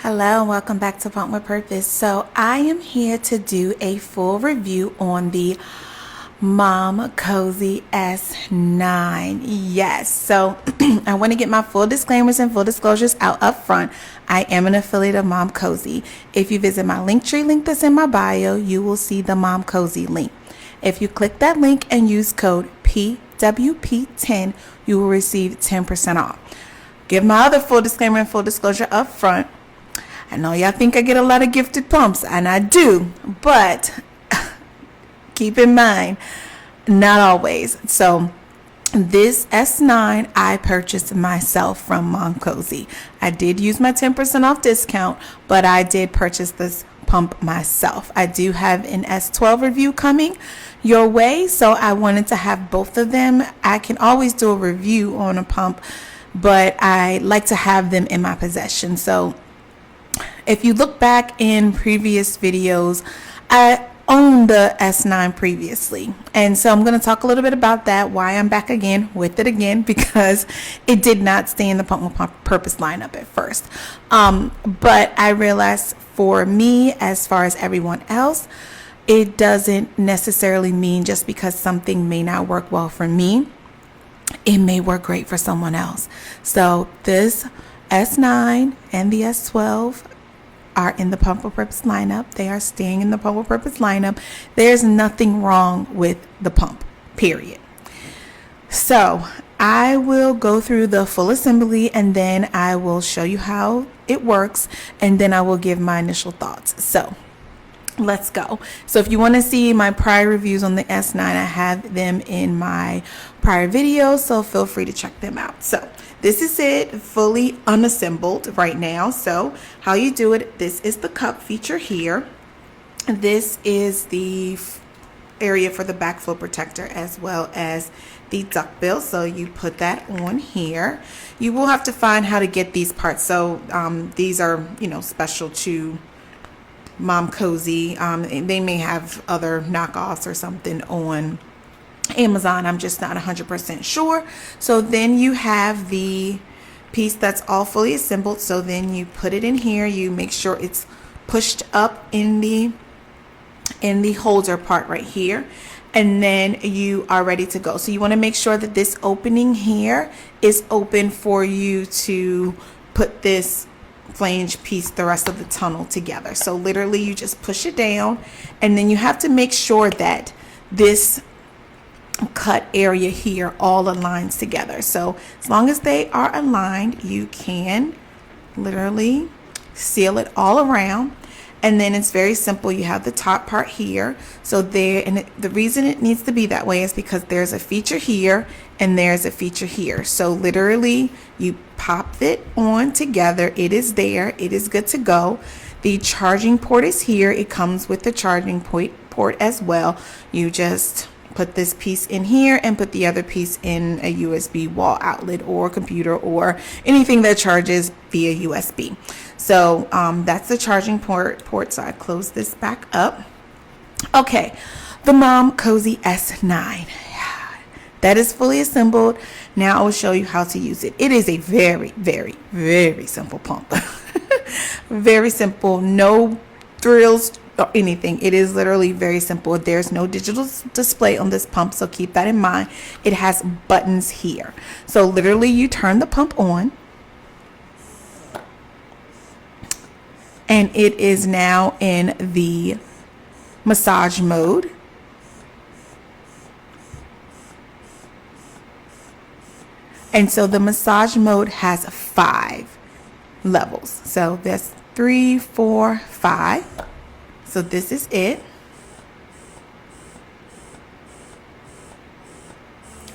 Hello and welcome back to Pump with Purpose. So I am here to do a full review on the Momcozy S9. Yes, so I want to get my full disclaimers and full disclosures out up front. I am an affiliate of Momcozy. If you visit my Linktree link that's in my bio, you will see the Momcozy link. If you click that link and use code PWP10, you will receive 10% off. Give my other full disclaimer and full disclosure up front. I know y'all think I get a lot of gifted pumps, and I do, but keep in mind, not always. So this S9 I purchased myself from Momcozy. I did use my 10% off discount, but I did purchase this pump myself. I do have an S12 review coming your way, so I wanted to have both of them. I can always do a review on a pump, but I like to have them in my possession. So if you look back in previous videos, I owned the S9 previously, and so I'm going to talk a little bit about that, why I'm back again with it again, because it did not stay in the Pump with Purpose lineup at first. But I realized for me, as far as everyone else, it doesn't necessarily mean just because something may not work well for me, it may work great for someone else. So this S9 and the S12 are in the Pump with Purpose lineup. They are staying in the Pump with Purpose lineup. There's nothing wrong with the pump, period. So I will go through the full assembly, and then I will show you how it works, and then I will give my initial thoughts. So let's go. So if you want to see my prior reviews on the S9, I have them in my prior videos, so feel free to check them out. So this is it, fully unassembled right now. So how you do it, this is the cup feature here. This is the area for the backflow protector, as well as the duckbill. So you put that on here. You will have to find how to get these parts. So these are, special to Momcozy. They may have other knockoffs or something on Amazon. I'm just not 100% sure. So then you have the piece that's all fully assembled. So then you put it in here. You make sure it's pushed up in the holder part right here, and then you are ready to go. So you want to make sure that this opening here is open for you to put this flange piece, the rest of the tunnel, together. So literally you just push it down, and then you have to make sure that this cut area here all aligns together. So as long as they are aligned, you can literally seal it all around. And then it's very simple. You have the top part here. So there, and the reason it needs to be that way is because there's a feature here and there's a feature here. So literally you pop it on together. It is there. It is good to go. The charging port is here. It comes with the charging port as well. You just put this piece in here and put the other piece in a USB wall outlet or computer or anything that charges via USB. So that's the charging port. So I close this back up. Okay, the Momcozy S9. That is fully assembled. Now I will show you how to use it. It is a very, very, very simple pump. Very simple. No thrills or anything. It is literally very simple. There's no digital display on this pump, so keep that in mind. It has buttons here. So literally you turn the pump on, and it is now in the massage mode. And so the massage mode has 5 levels. So that's 3, 4, 5. So this is it.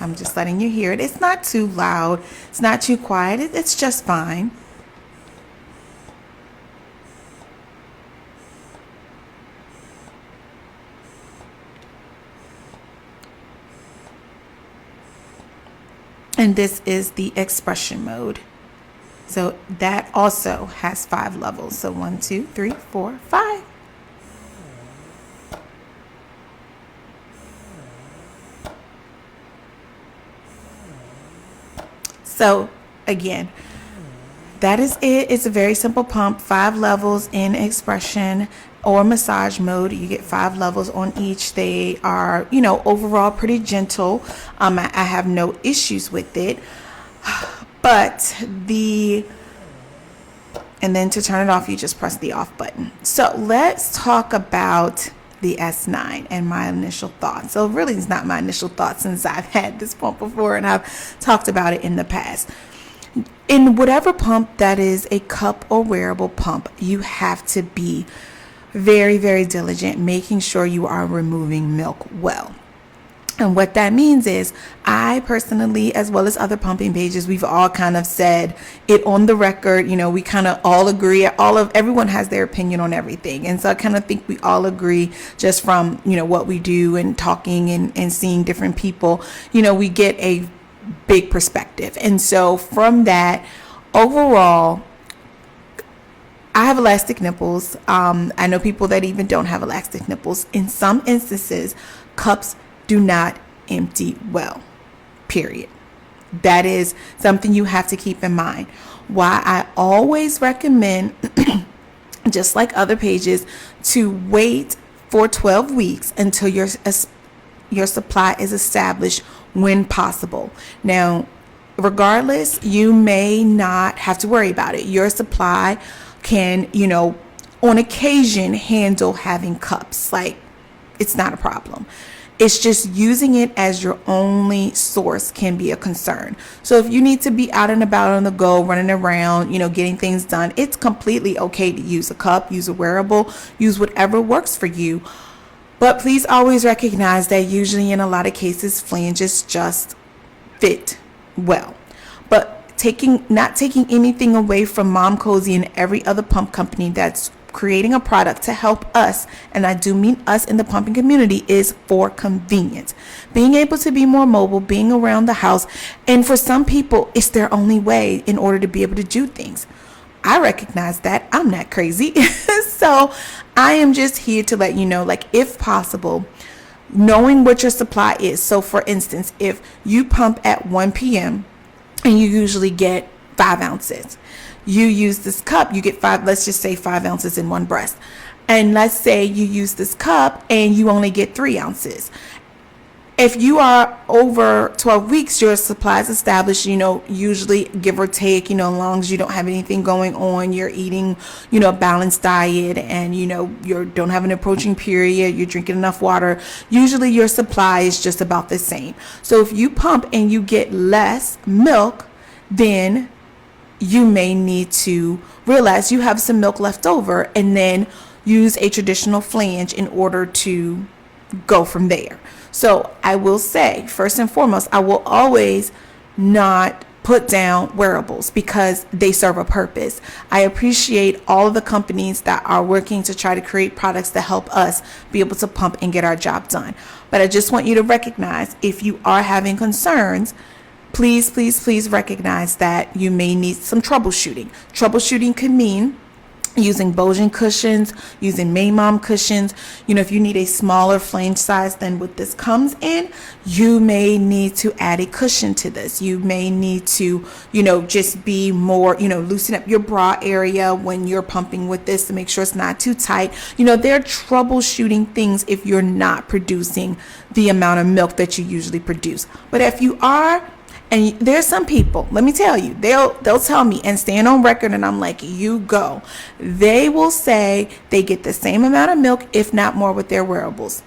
I'm just letting you hear it. It's not too loud. It's not too quiet. It's just fine. And this is the expression mode. So that also has 5 levels. So 1, 2, 3, 4, 5. So again, that is it. It's a very simple pump, 5 levels in expression or massage mode. You get 5 levels on each. They are, overall pretty gentle. I have no issues with it. But and then to turn it off, you just press the off button. So let's talk about the S9 and my initial thoughts. So really it's not my initial thoughts, since I've had this pump before and I've talked about it in the past. In whatever pump that is a cup or wearable pump, you have to be very, very diligent, making sure you are removing milk well. And what that means is, I personally, as well as other pumping pages, we've all kind of said it on the record. We kind of all agree. Everyone has their opinion on everything. And so I kind of think we all agree, just from, what we do and talking and seeing different people, we get a big perspective. And so from that, overall, I have elastic nipples. I know people that even don't have elastic nipples. In some instances, cups do not empty well, period. That is something you have to keep in mind. Why I always recommend, just like other pages, to wait for 12 weeks until your supply is established when possible. Now, regardless, you may not have to worry about it. Your supply can, on occasion handle having cups. Like, it's not a problem. It's just using it as your only source can be a concern. So if you need to be out and about on the go, running around, getting things done, it's completely okay to use a cup, use a wearable, use whatever works for you. But please always recognize that usually in a lot of cases, flanges just fit well. But not taking anything away from Momcozy and every other pump company that's creating a product to help us, and I do mean us in the pumping community, is for convenience. Being able to be more mobile, being around the house, and for some people, it's their only way in order to be able to do things. I recognize that. I'm not crazy. So I am just here to let you know, like, if possible, knowing what your supply is. So for instance, if you pump at 1 p.m. and you usually get 5 ounces, you use this cup, you get 5, let's just say 5 ounces in one breast. And let's say you use this cup and you only get 3 ounces. If you are over 12 weeks, your supply is established, usually give or take, as long as you don't have anything going on, you're eating, a balanced diet, and, you don't have an approaching period, you're drinking enough water, usually your supply is just about the same. So if you pump and you get less milk, then you may need to realize you have some milk left over, and then use a traditional flange in order to go from there. So I will say, first and foremost, I will always not put down wearables because they serve a purpose. I appreciate all of the companies that are working to try to create products that help us be able to pump and get our job done. But I just want you to recognize, if you are having concerns, please, please, please recognize that you may need some troubleshooting. Troubleshooting could mean using Bojin cushions, using Mom cushions. If you need a smaller flange size than what this comes in, you may need to add a cushion to this. You may need to, just be more, loosen up your bra area when you're pumping with this to make sure it's not too tight. There are troubleshooting things if you're not producing the amount of milk that you usually produce. But if you are, and there's some people, let me tell you, they'll tell me and stand on record, and I'm like, you go. They will say they get the same amount of milk, if not more, with their wearables.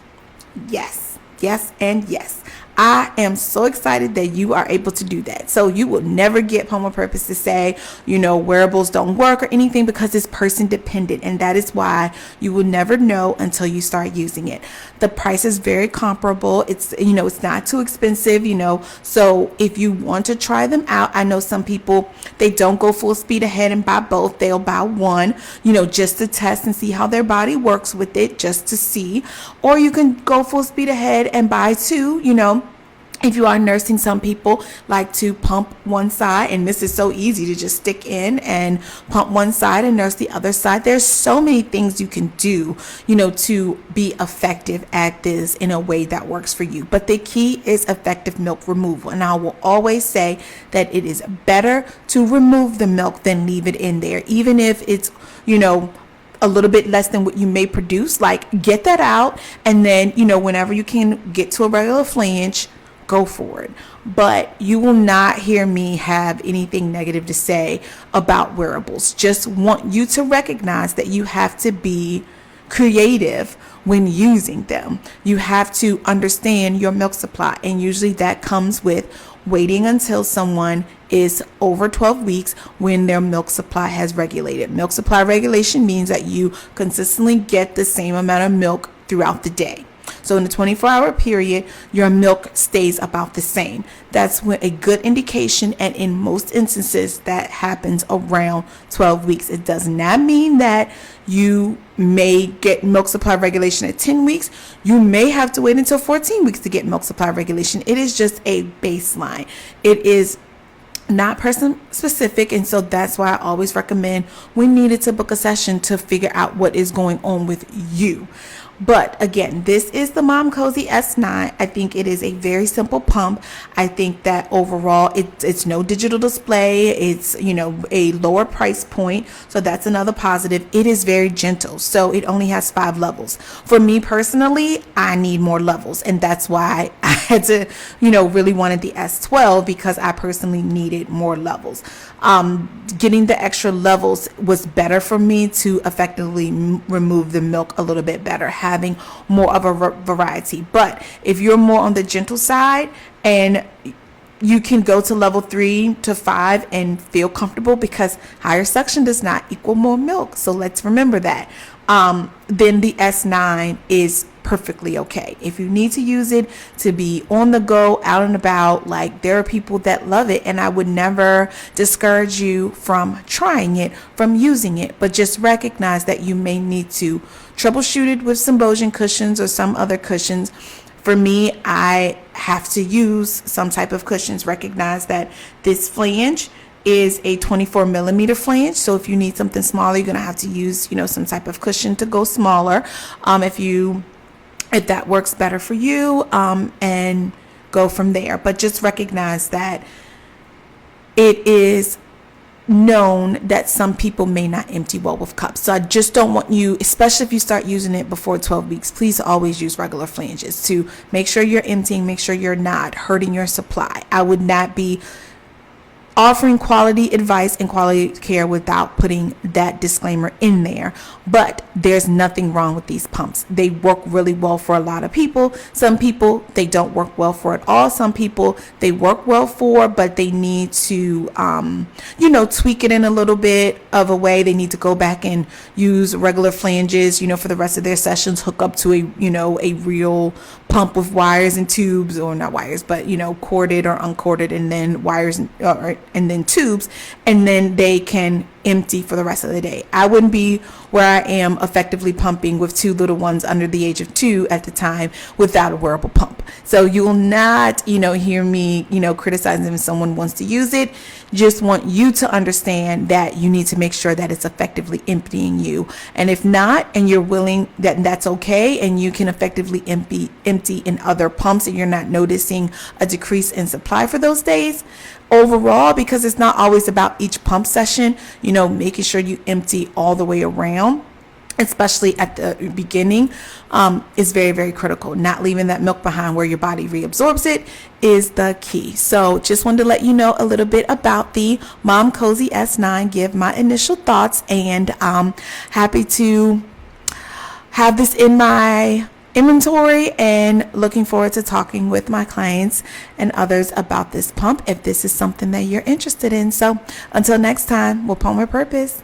Yes, yes, and yes. I am so excited that you are able to do that. So you will never get Puma Purpose to say, wearables don't work or anything, because it's person dependent. And that is why you will never know until you start using it. The price is very comparable. It's, it's not too expensive, So if you want to try them out, I know some people, they don't go full speed ahead and buy both. They'll buy one, just to test and see how their body works with it, just to see. Or you can go full speed ahead and buy two, If you are nursing, some people like to pump one side, and this is so easy to just stick in and pump one side and nurse the other side. There's so many things you can do, to be effective at this in a way that works for you. But the key is effective milk removal. And I will always say that it is better to remove the milk than leave it in there, even if it's, a little bit less than what you may produce. Like, get that out, and then, whenever you can get to a regular flange, go for it. But you will not hear me have anything negative to say about wearables. Just want you to recognize that you have to be creative when using them. You have to understand your milk supply, and usually that comes with waiting until someone is over 12 weeks when their milk supply has regulated. Milk supply regulation means that you consistently get the same amount of milk throughout the day. So in the 24-hour period, your milk stays about the same. That's when a good indication, and in most instances that happens around 12 weeks. It does not mean that you may get milk supply regulation at 10 weeks. You may have to wait until 14 weeks to get milk supply regulation. It is just a baseline. It is not person specific, and so that's why I always recommend, when needed, to book a session to figure out what is going on with you. But again, this is the Momcozy S9. I think it is a very simple pump. I think that overall it's no digital display. It's, a lower price point. So that's another positive. It is very gentle. So it only has 5 levels. For me personally, I need more levels. And that's why I had to, really wanted the S12, because I personally needed more levels. Getting the extra levels was better for me to effectively remove the milk a little bit better, having more of a variety. But if you're more on the gentle side, and you can go to level 3 to 5 and feel comfortable, because higher suction does not equal more milk. So let's remember that. Then the S9 is perfectly okay. If you need to use it to be on the go, out and about, like, there are people that love it, and I would never discourage you from trying it, from using it, but just recognize that you may need to troubleshoot it with some Bojan cushions or some other cushions. For me, I have to use some type of cushions. Recognize that this flange is a 24 millimeter flange. So if you need something smaller, you're going to have to use, some type of cushion to go smaller. If that works better for you, and go from there. But just recognize that it is known that some people may not empty well with cups. So I just don't want you, especially if you start using it before 12 weeks, please always use regular flanges to make sure you're emptying, make sure you're not hurting your supply. I would not be offering quality advice and quality care without putting that disclaimer in there. But there's nothing wrong with these pumps. They work really well for a lot of people. Some people, they don't work well for at all. Some people, they work well for, but they need to, tweak it in a little bit of a way. They need to go back and use regular flanges, for the rest of their sessions, hook up to a real pump with wires and tubes, or not wires, but, corded or uncorded, and then wires and then tubes, and then they can empty for the rest of the day. I wouldn't be where I am effectively pumping with 2 little ones under the age of 2 at the time without a wearable pump. So you will not, hear me, criticizing if someone wants to use it. Just want you to understand that you need to make sure that it's effectively emptying you. And if not, and you're willing, that's okay, and you can effectively empty in other pumps, and you're not noticing a decrease in supply for those days. Overall, because it's not always about each pump session, making sure you empty all the way around, especially at the beginning, is very, very critical. Not leaving that milk behind where your body reabsorbs it is the key. So just wanted to let you know a little bit about the Momcozy S9, give my initial thoughts, and happy to have this in my inventory, and looking forward to talking with my clients and others about this pump if this is something that you're interested in. So until next time, we'll pump with purpose.